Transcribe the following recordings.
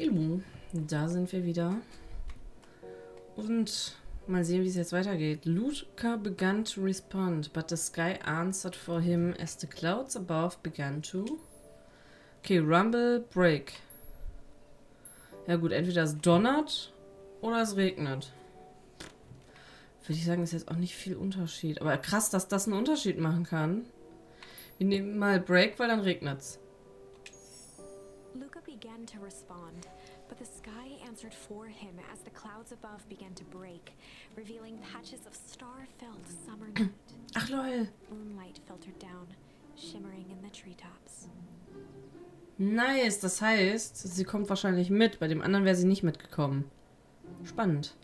Hallo, da sind wir wieder. Und mal sehen, wie es jetzt weitergeht. Luka began to respond, but the sky answered for him as the clouds above began to... Okay, rumble, break. Ja gut, entweder es donnert oder es regnet. Würde ich sagen, ist jetzt auch nicht viel Unterschied. Aber krass, dass das einen Unterschied machen kann. Wir nehmen mal break, weil dann regnet's. Luka began to respond, but the sky answered for him as the clouds above began to break, revealing patches of star-filled summer night. Ach lol. Moonlight filtered down, shimmering in the treetops. Nice, das heißt, sie kommt wahrscheinlich mit. Bei dem anderen wäre sie nicht mitgekommen. Spannend.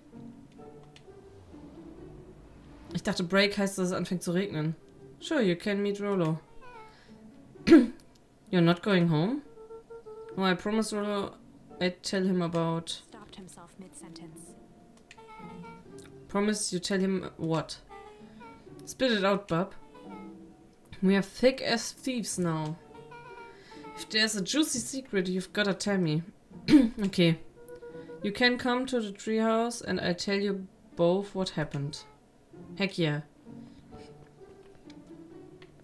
Ich dachte, break heißt, dass es anfängt zu regnen. Sure, you can meet Rolo. You're not going home? Oh, I promised Rolo I'd tell him about... Stopped himself mid-sentence. Promise you tell him what? Spit it out, bub. We are thick as thieves now. If there's a juicy secret, you've gotta tell me. Okay. You can come to the treehouse and I'll tell you both what happened. Heck yeah.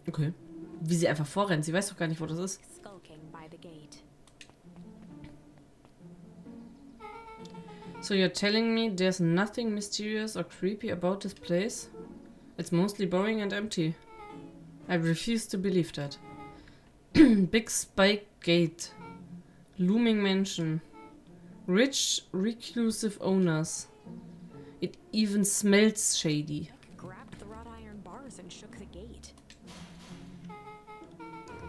Okay. Wie sie einfach vorrennt. Sie weiß doch gar nicht, wo das ist. Skulking by the gate. So you're telling me there's nothing mysterious or creepy about this place? It's mostly boring and empty. I refuse to believe that. Big spike gate. Looming mansion. Rich, reclusive owners. It even smells shady. Grabbed the wrought iron bars and shook the gate.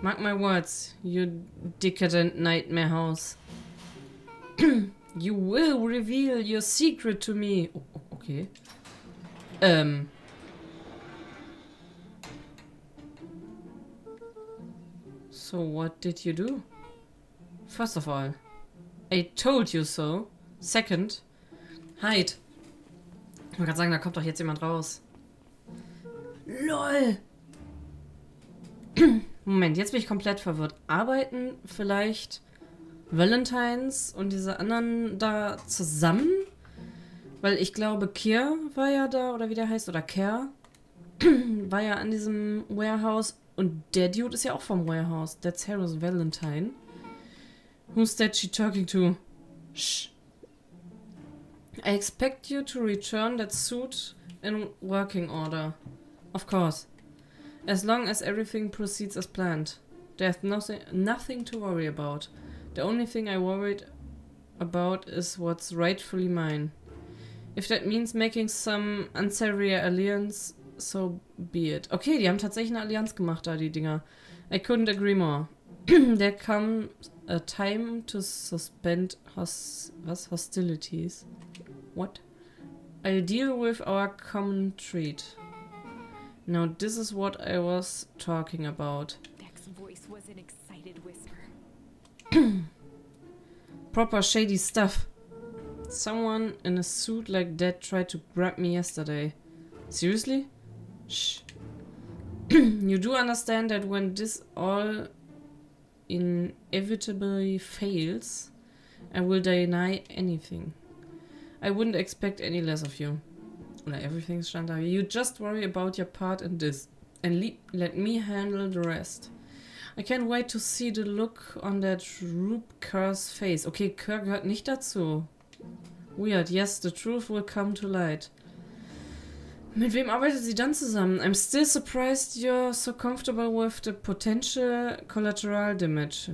Mark my words, you decadent nightmare house. You will reveal your secret to me. Oh, okay. So what did you do? First of all, I told you so. Second, hide. Ich wollte gerade sagen, da kommt doch jetzt jemand raus. LOL! Moment, jetzt bin ich komplett verwirrt. Arbeiten vielleicht Valentines und diese anderen da zusammen? Weil ich glaube, Kier war ja da, oder wie der heißt, oder Kerr war ja an diesem Warehouse und der Dude ist ja auch vom Warehouse. That's Harris Valentine. Who's that she talking to? Shh. I expect you to return that suit in working order. Of course. As long as everything proceeds as planned. There's nothing to worry about. The only thing I worried about is what's rightfully mine. If that means making some unsavory alliance, so be it. Okay, die haben tatsächlich eine Allianz gemacht da, die Dinger. I couldn't agree more. There comes a time to suspend hostilities. What? I'll deal with our common treat. Now this is what I was talking about. Beck's voice was an excited whisper. Proper shady stuff. Someone in a suit like that tried to grab me yesterday. Seriously? Shh. You do understand that when this all inevitably fails, I will deny anything. I wouldn't expect any less of you. Oder everything stand da. You just worry about your part in this and let me handle the rest. I can't wait to see the look on that Rube Kerr's face. Okay, Kerr gehört nicht dazu. Weird. Yes, the truth will come to light. Mit wem arbeitet sie dann zusammen? I'm still surprised you're so comfortable with the potential collateral damage.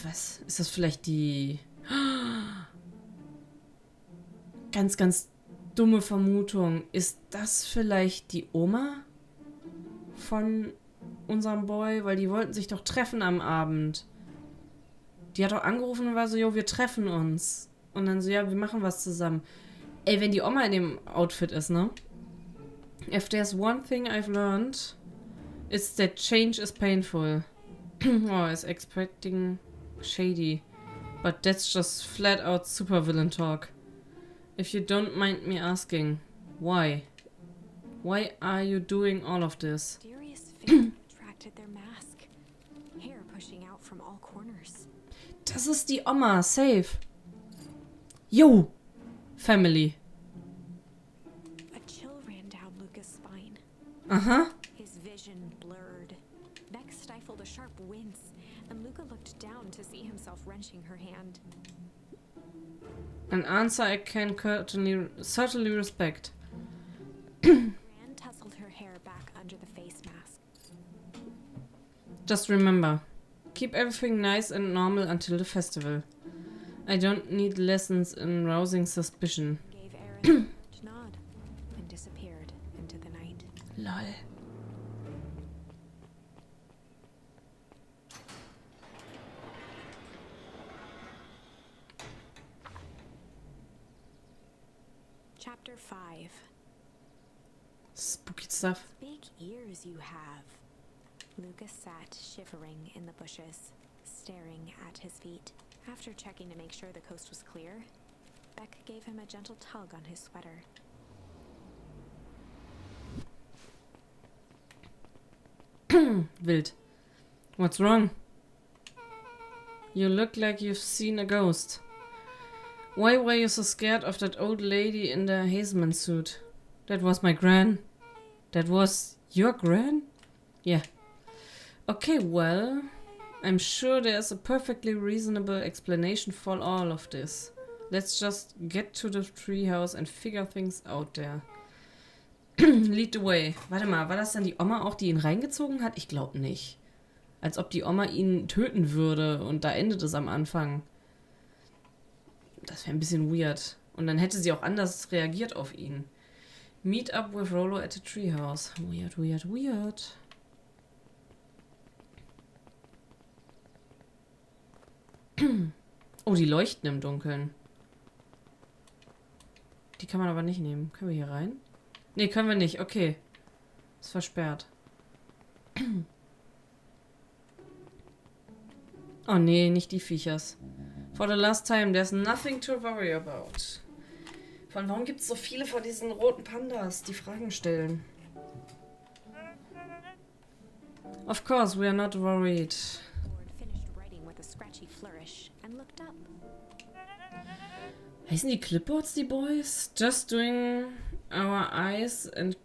Was? Ist das vielleicht die... Ganz, ganz dumme Vermutung. Ist das vielleicht die Oma von unserem Boy? Weil die wollten sich doch treffen am Abend. Die hat doch angerufen und war so, jo, wir treffen uns. Und dann so, ja, wir machen was zusammen. Ey, wenn die Oma in dem Outfit ist, ne? If there's one thing I've learned, it's that change is painful. Oh, is expecting shady. But that's just flat out supervillain talk. If you don't mind me asking, why? Why are you doing all of this? Mysterious figure attracted their mask. Hair pushing out from all corners. Das ist die Oma, safe. Yo! Family. A chill ran down Luka's spine. Aha. His vision blurred. Beck stifled a sharp wince, and Luka looked down to see himself wrenching her hand. An answer I can certainly respect. Gran tousled her hair back under the face mask. Just remember, keep everything nice and normal until the festival. I don't need lessons in rousing suspicion. Gave Aaron a large nod and disappeared into the night. Lol. Chapter 5. Spooky stuff. Big ears you have. Luka sat shivering in the bushes, staring at his feet. After checking to make sure the coast was clear, Beck gave him a gentle tug on his sweater. Wild. What's wrong? You look like you've seen a ghost. Why were you so scared of that old lady in the Hazeman suit? That was my gran. That was your gran? Yeah. Okay, well, I'm sure there's a perfectly reasonable explanation for all of this. Let's just get to the treehouse and figure things out there. Lead the way. Warte mal, war das dann die Oma auch, die ihn reingezogen hat? Ich glaube nicht. Als ob die Oma ihn töten würde und da endet es am Anfang. Das wäre ein bisschen weird. Und dann hätte sie auch anders reagiert auf ihn. Meet up with Rolo at the treehouse. Weird, weird, weird. Oh, die leuchten im Dunkeln. Die kann man aber nicht nehmen. Können wir hier rein? Nee, können wir nicht. Okay. Ist versperrt. Oh nee, nicht die Viechers. For the last time, there's nothing to worry about. Von warum gibt es so viele von diesen roten Pandas, die Fragen stellen? Of course, we are not worried. Ford finished writing with a scratchy flourish and looked up. Heißen die Clipboards, die Boys? Just doing our I's and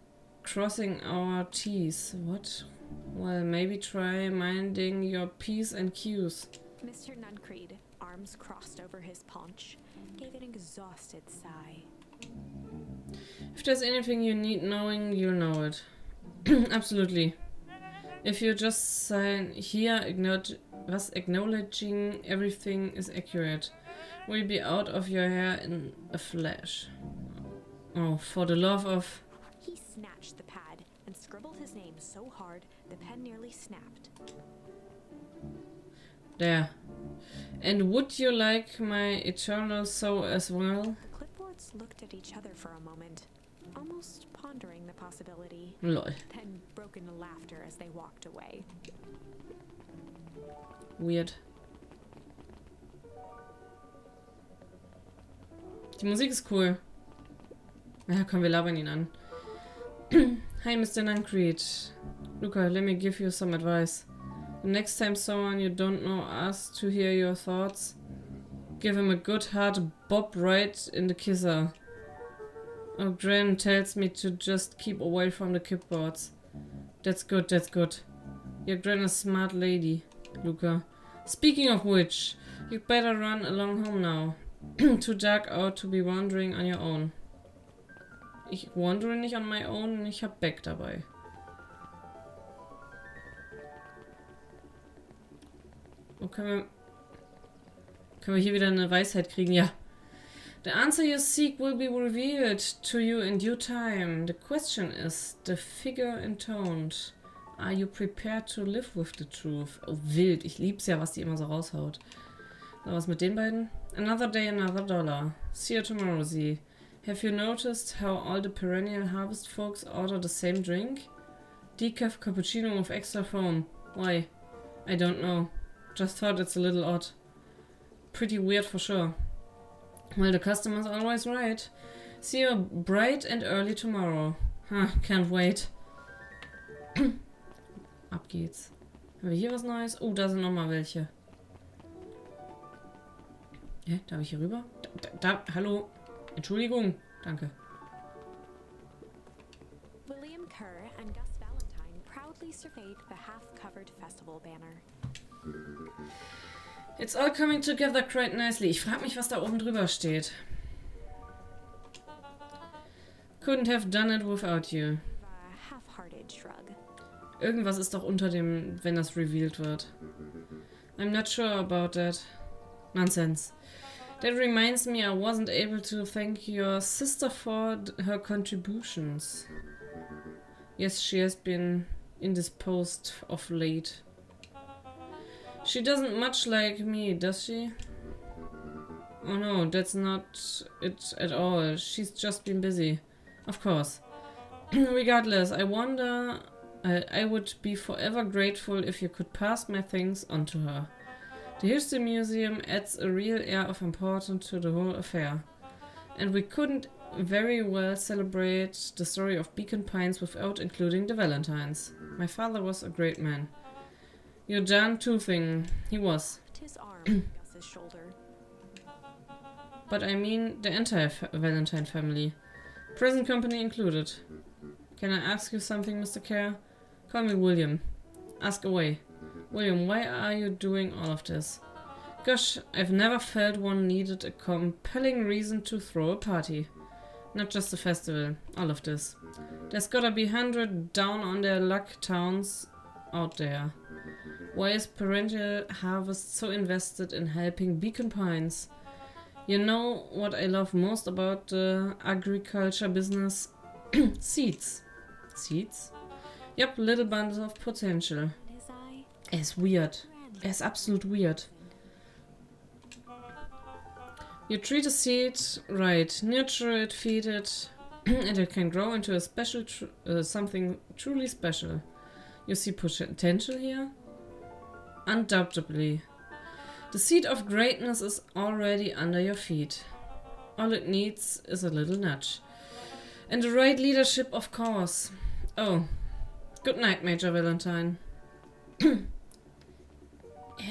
crossing our T's. What? Well, maybe try minding your P's and Q's. Mr. Nuncreed, arms crossed over his paunch, gave an exhausted sigh. If there's anything you need knowing, you'll know it. Absolutely. If you just sign here, acknowledging everything is accurate, we'll be out of your hair in a flash. Oh, for the love of... He snatched the pad and scribbled his name so hard the pen nearly snapped. There. And would you like my eternal soul as well? The clipboards looked at each other for a moment, almost pondering the possibility, Lol. then broke into laughter as they walked away. Weird. Die Musik ist cool. Ja, komm, wir labern ihn an. Hi, Mr. Nuncreed. Luka, let me give you some advice. The next time someone you don't know asks to hear your thoughts, give him a good hard bob right in the kisser. Oh, Gran tells me to just keep away from the clipboards. That's good, that's good. Your Gran is a smart lady, Luka. Speaking of which, you better run along home now. Too dark out to be wandering on your own. Ich wandere nicht on my own, ich hab Beck dabei. Oh, können wir hier wieder eine Weisheit kriegen? Ja. The answer you seek will be revealed to you in due time. The question is the figure intoned. Are you prepared to live with the truth? Oh, wild. Ich lieb's ja, was die immer so raushaut. So, was mit den beiden? Another day, another dollar. See you tomorrow, Z. Have you noticed how all the perennial harvest folks order the same drink? Decaf cappuccino with extra foam. Why? I don't know. Just thought it's a little odd. Pretty weird for sure. Well, the customer's always right. See you bright and early tomorrow. Huh, can't wait. Ab geht's. Haben wir hier was Neues? Oh, da sind nochmal welche. Darf ich hier rüber? Hallo. Entschuldigung. Danke. William Kerr and Gus Valentine proudly surveyed the half-covered festival banner. It's all coming together quite nicely. Ich frage mich, was da oben drüber steht. Couldn't have done it without you. A half-hearted shrug. Irgendwas ist doch unter dem, wenn das revealed wird. I'm not sure about that. Nonsense. That reminds me I wasn't able to thank your sister for her contributions. Yes, she has been indisposed of late. She doesn't much like me, does she? Oh no, that's not it at all. She's just been busy. Of course. Regardless, I wonder... I would be forever grateful if you could pass my things on to her. The History Museum adds a real air of importance to the whole affair. And we couldn't very well celebrate the story of Beacon Pines without including the Valentines. My father was a great man. You're John Toothing. He was. His arm on Gus's shoulder. But I mean the entire Valentine family. Present company included. Can I ask you something, Mr. Kerr? Call me William. Ask away. William, why are you doing all of this? Gosh, I've never felt one needed a compelling reason to throw a party. Not just a festival, all of this. There's gotta be 100 down on their luck towns out there. Why is Parental Harvest so invested in helping Beacon Pines? You know what I love most about the agriculture business? Seeds. Seeds? Yep, little bundles of potential. His eye. Er ist weird. Er ist absolut weird. You treat a seed right, nurture it, feed it, and it can grow into a special, something truly special. You see potential here? Undoubtedly. The seed of greatness is already under your feet. All it needs is a little nudge. And the right leadership, of course. Oh, good night, Major Valentine. Er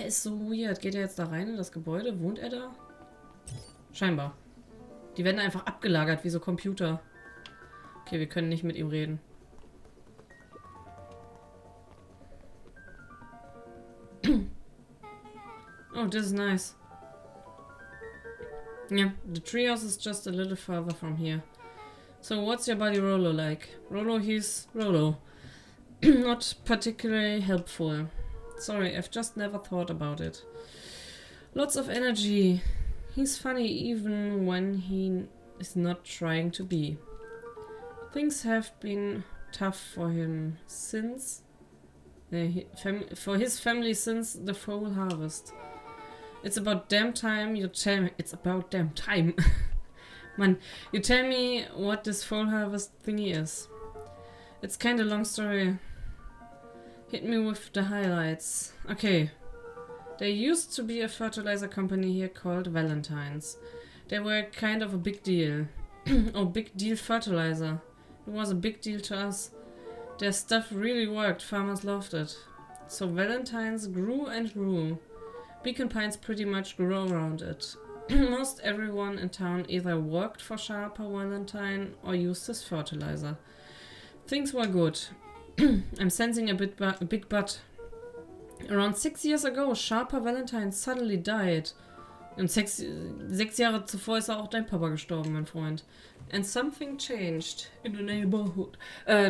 ist so weird. Geht er jetzt da rein in das Gebäude? Wohnt er da? Scheinbar. Die werden einfach abgelagert wie so Computer. Okay, wir können nicht mit ihm reden. Oh, this is nice. Yeah, the treehouse is just a little further from here. So what's your buddy Rolo like? Rolo, he's Rolo. Not particularly helpful. Sorry, I've just never thought about it. Lots of energy. He's funny even when he is not trying to be. Things have been tough for him since... for his family since the fall harvest. It's about damn time you tell me... It's about damn time. Man, you tell me what this fall harvest thingy is. It's kinda long story. Hit me with the highlights. Okay. There used to be a fertilizer company here called Valentine's. They were kind of a big deal. Oh, big deal fertilizer. It was a big deal to us. Their stuff really worked. Farmers loved it. So Valentine's grew and grew. Beacon Pines pretty much grew around it. Most everyone in town either worked for Sharper Valentine or used his fertilizer. Things were good. I'm sensing a big but. Around 6 years ago, Sharper Valentine suddenly died. Und 6 Jahre zuvor ist auch dein Papa gestorben, mein Freund. And something changed in the neighborhood.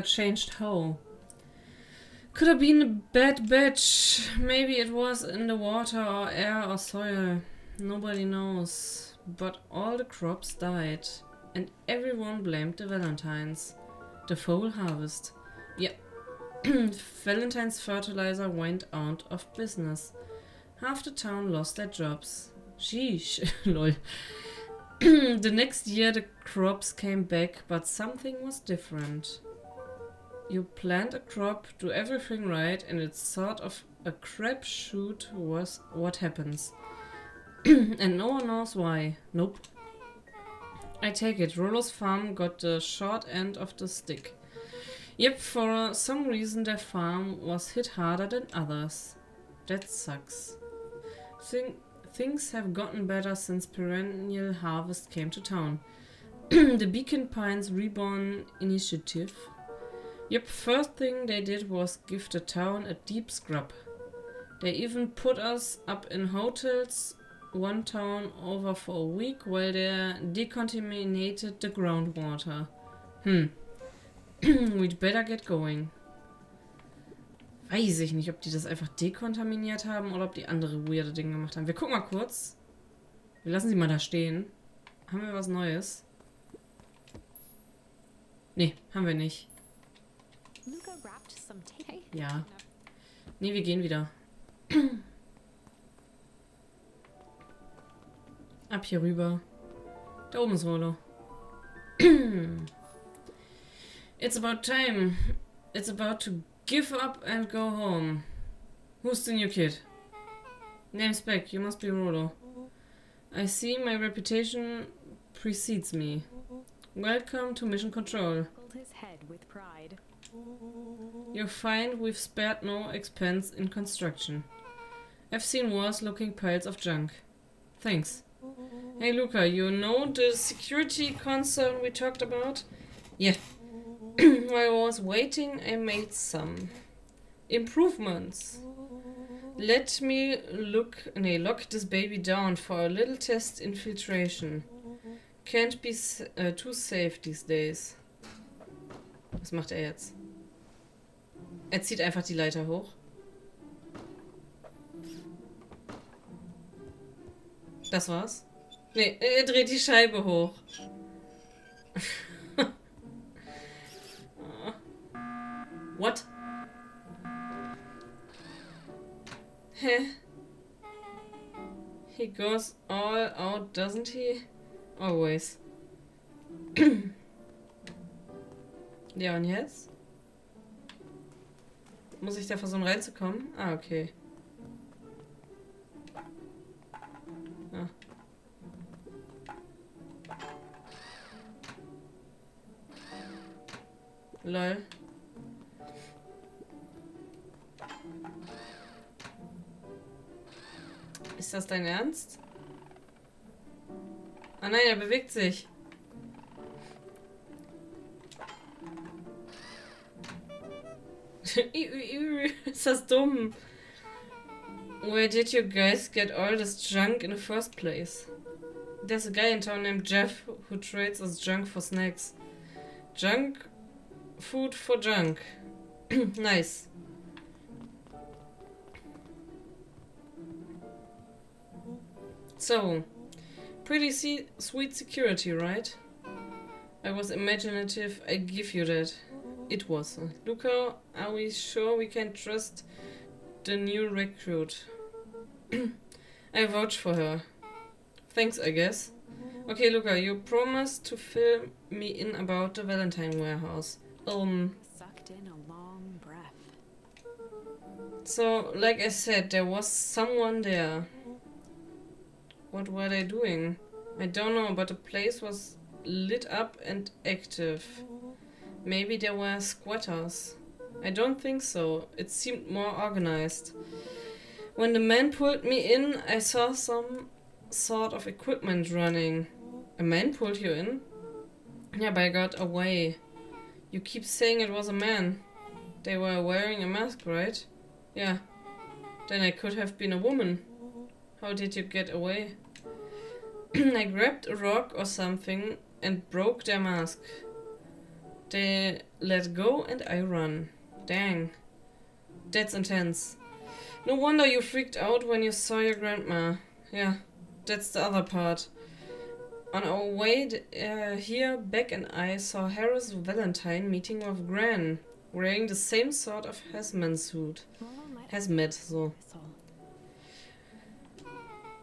Changed how? Could have been a bad batch. Maybe it was in the water or air or soil. Nobody knows. But all the crops died. And everyone blamed the Valentines. The fall harvest. Yeah. Valentine's fertilizer went out of business. Half the town lost their jobs. Sheesh. Lol. The next year the crops came back, but something was different. You plant a crop, do everything right, and it's sort of a crapshoot was what happens. And no one knows why. Nope. I take it, Rolo's farm got the short end of the stick. Yep, for some reason their farm was hit harder than others. That sucks. things have gotten better since perennial harvest came to town. The Beacon Pines Reborn Initiative. Yep, first thing they did was give the town a deep scrub. They even put us up in hotels one town over for a week while they decontaminated the groundwater. We'd better get going. Weiß ich nicht, ob die das einfach dekontaminiert haben oder ob die andere weirde Dinge gemacht haben. Wir gucken mal kurz. Wir lassen sie mal da stehen. Haben wir was Neues? Nee, haben wir nicht. Ja. Nee, wir gehen wieder. Ab hier rüber. Da oben ist Rollo. It's about time. It's about to give up and go home. Who's the new kid? Name's Beck. You must be Rollo. I see my reputation precedes me. Welcome to Mission Control. His head with pride. You'll find we've spared no expense in construction. I've seen worse looking piles of junk. Thanks. Hey Luka, you know the security concern we talked about? Yeah. While I was waiting, I made some improvements. Let me lock this baby down for a little test infiltration. Can't be too safe these days. Was macht er jetzt? Er zieht einfach die Leiter hoch. Das war's? Nee, er dreht die Scheibe hoch. What? Hä? He goes all out, doesn't he? Always. Ja, und jetzt? Muss ich da versuchen reinzukommen? Ah, okay. Ah. Lol. Ist das dein Ernst? Ah nein, er bewegt sich. Ist das dumm? Where did you guys get all this junk in the first place? There's a guy in town named Jeff who trades us junk for snacks. Junk food for junk. Nice. So, pretty sweet security, right? I was imaginative, I give you that. It was. Luka, are we sure we can trust the new recruit? I vouch for her. Thanks, I guess. Okay, Luka, you promised to fill me in about the Valentine warehouse. Sucked in a long breath. So, like I said, there was someone there. What were they doing? I don't know, but the place was lit up and active. Maybe there were squatters. I don't think so. It seemed more organized. When the man pulled me in, I saw some sort of equipment running. A man pulled you in? Yeah, but I got away. You keep saying it was a man. They were wearing a mask, right? Yeah. Then I could have been a woman. How did you get away? I grabbed a rock or something and broke their mask. They let go and I run. Dang. That's intense. No wonder you freaked out when you saw your grandma. Yeah, that's the other part. On our way here, Beck and I saw Harris Valentine meeting with Gran, wearing the same sort of hazmat suit. Hazmat, so.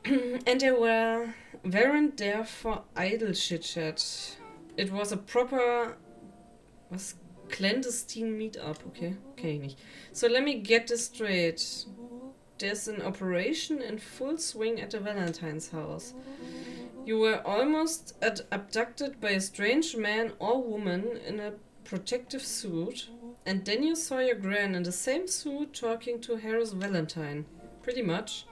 And they weren't there for idle chit-chat. It was a proper... Was? Clandestine meetup, okay. Kenn ich nicht. So let me get this straight. There's an operation in full swing at the Valentine's house. You were almost abducted by a strange man or woman in a protective suit, and then you saw your gran in the same suit talking to Harris Valentine. Pretty much.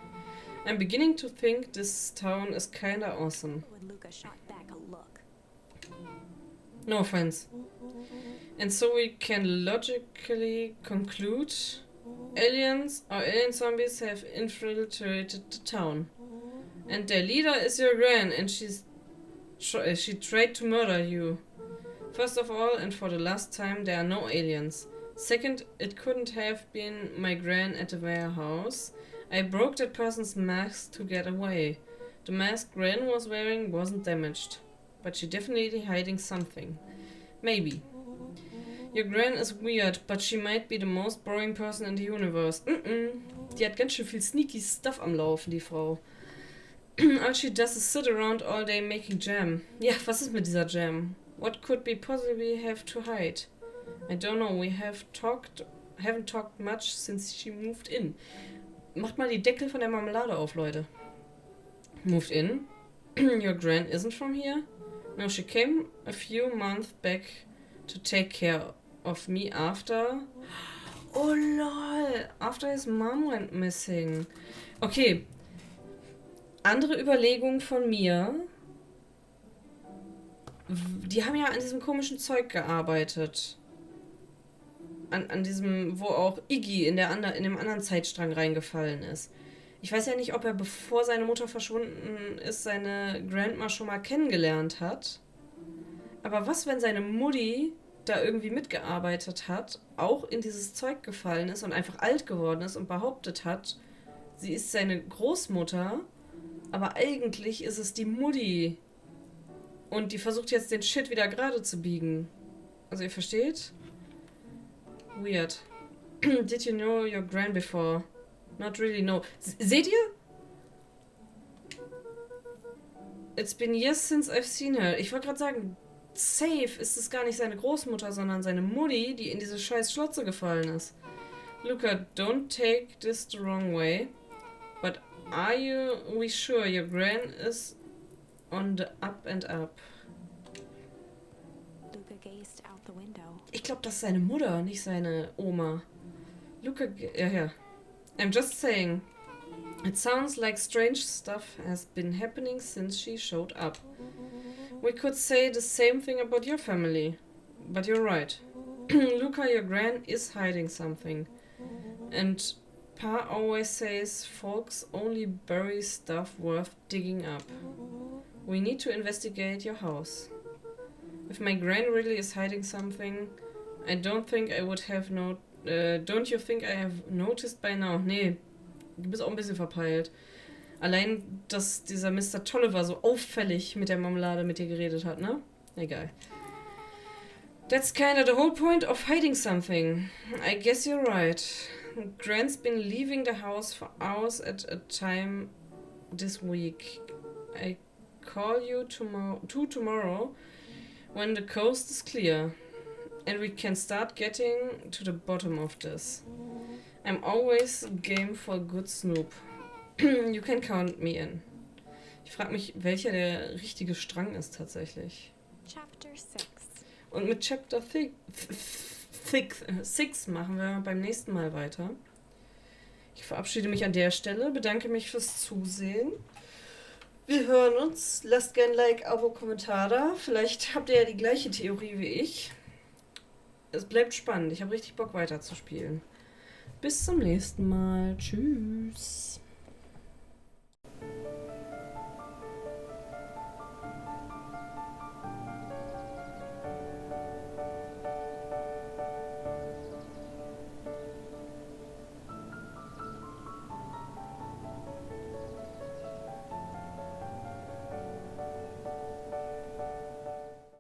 I'm beginning to think this town is kinda awesome. When Luka shot back a look. No offense. And so we can logically conclude aliens or alien zombies have infiltrated the town. And their leader is your gran, and she tried to murder you. First of all, and for the last time, there are no aliens. Second, it couldn't have been my gran at the warehouse. I broke that person's mask to get away. The mask Gran was wearing wasn't damaged, but she definitely hiding something. Maybe. Your Gran is weird, but she might be the most boring person in the universe. Die hat ganz schön viel sneaky stuff am Laufen, die Frau. All she does is sit around all day making jam. Ja, was ist mit dieser Jam? What could we possibly have to hide? I don't know, we haven't talked much since she moved in. Macht mal die Deckel von der Marmelade auf, Leute. Moved in? Your Gran isn't from here? No, she came a few months back to take care of me after... Oh lol, after his mom went missing. Okay. Andere Überlegung von mir. Die haben ja an diesem komischen Zeug gearbeitet. An diesem, wo auch Iggy in dem anderen Zeitstrang reingefallen ist. Ich weiß ja nicht, ob er, bevor seine Mutter verschwunden ist, seine Grandma schon mal kennengelernt hat. Aber was, wenn seine Mutti da irgendwie mitgearbeitet hat, auch in dieses Zeug gefallen ist und einfach alt geworden ist und behauptet hat, sie ist seine Großmutter, aber eigentlich ist es die Mutti. Und die versucht jetzt den Shit wieder gerade zu biegen. Also ihr versteht? Weird. Did you know your gran before? Not really, no. Seht ihr? It's been years since I've seen her. Ich wollte gerade sagen, safe ist es gar nicht seine Großmutter, sondern seine Mutti, die in diese scheiß Schlotze gefallen ist. Luka, don't take this the wrong way. But are we sure your gran is on the up and up? Luka gazed out the window. Ich glaube, das ist seine Mutter, nicht seine Oma. Luka, ja. I'm just saying. It sounds like strange stuff has been happening since she showed up. We could say the same thing about your family. But you're right. Luka, your gran is hiding something. And Pa always says folks only bury stuff worth digging up. We need to investigate your house. If my gran really is hiding something, I don't think I would have don't you think I have noticed by now? Nee, du bist auch ein bisschen verpeilt. Allein, dass dieser Mr. Tolliver so auffällig mit der Marmelade mit dir geredet hat, ne? Egal. That's kinda the whole point of hiding something. I guess you're right. Grant's been leaving the house for hours at a time this week. I call you tomorrow when the coast is clear. And we can start getting to the bottom of this. I'm always game for a good snoop. You can count me in. Ich frage mich, welcher der richtige Strang ist tatsächlich. Chapter 6. Und mit Chapter 6 machen wir beim nächsten Mal weiter. Ich verabschiede mich an der Stelle, bedanke mich fürs Zusehen. Wir hören uns. Lasst gerne ein Like, Abo, Kommentar da. Vielleicht habt ihr ja die gleiche Theorie wie ich. Es bleibt spannend. Ich habe richtig Bock weiterzuspielen. Bis zum nächsten Mal. Tschüss.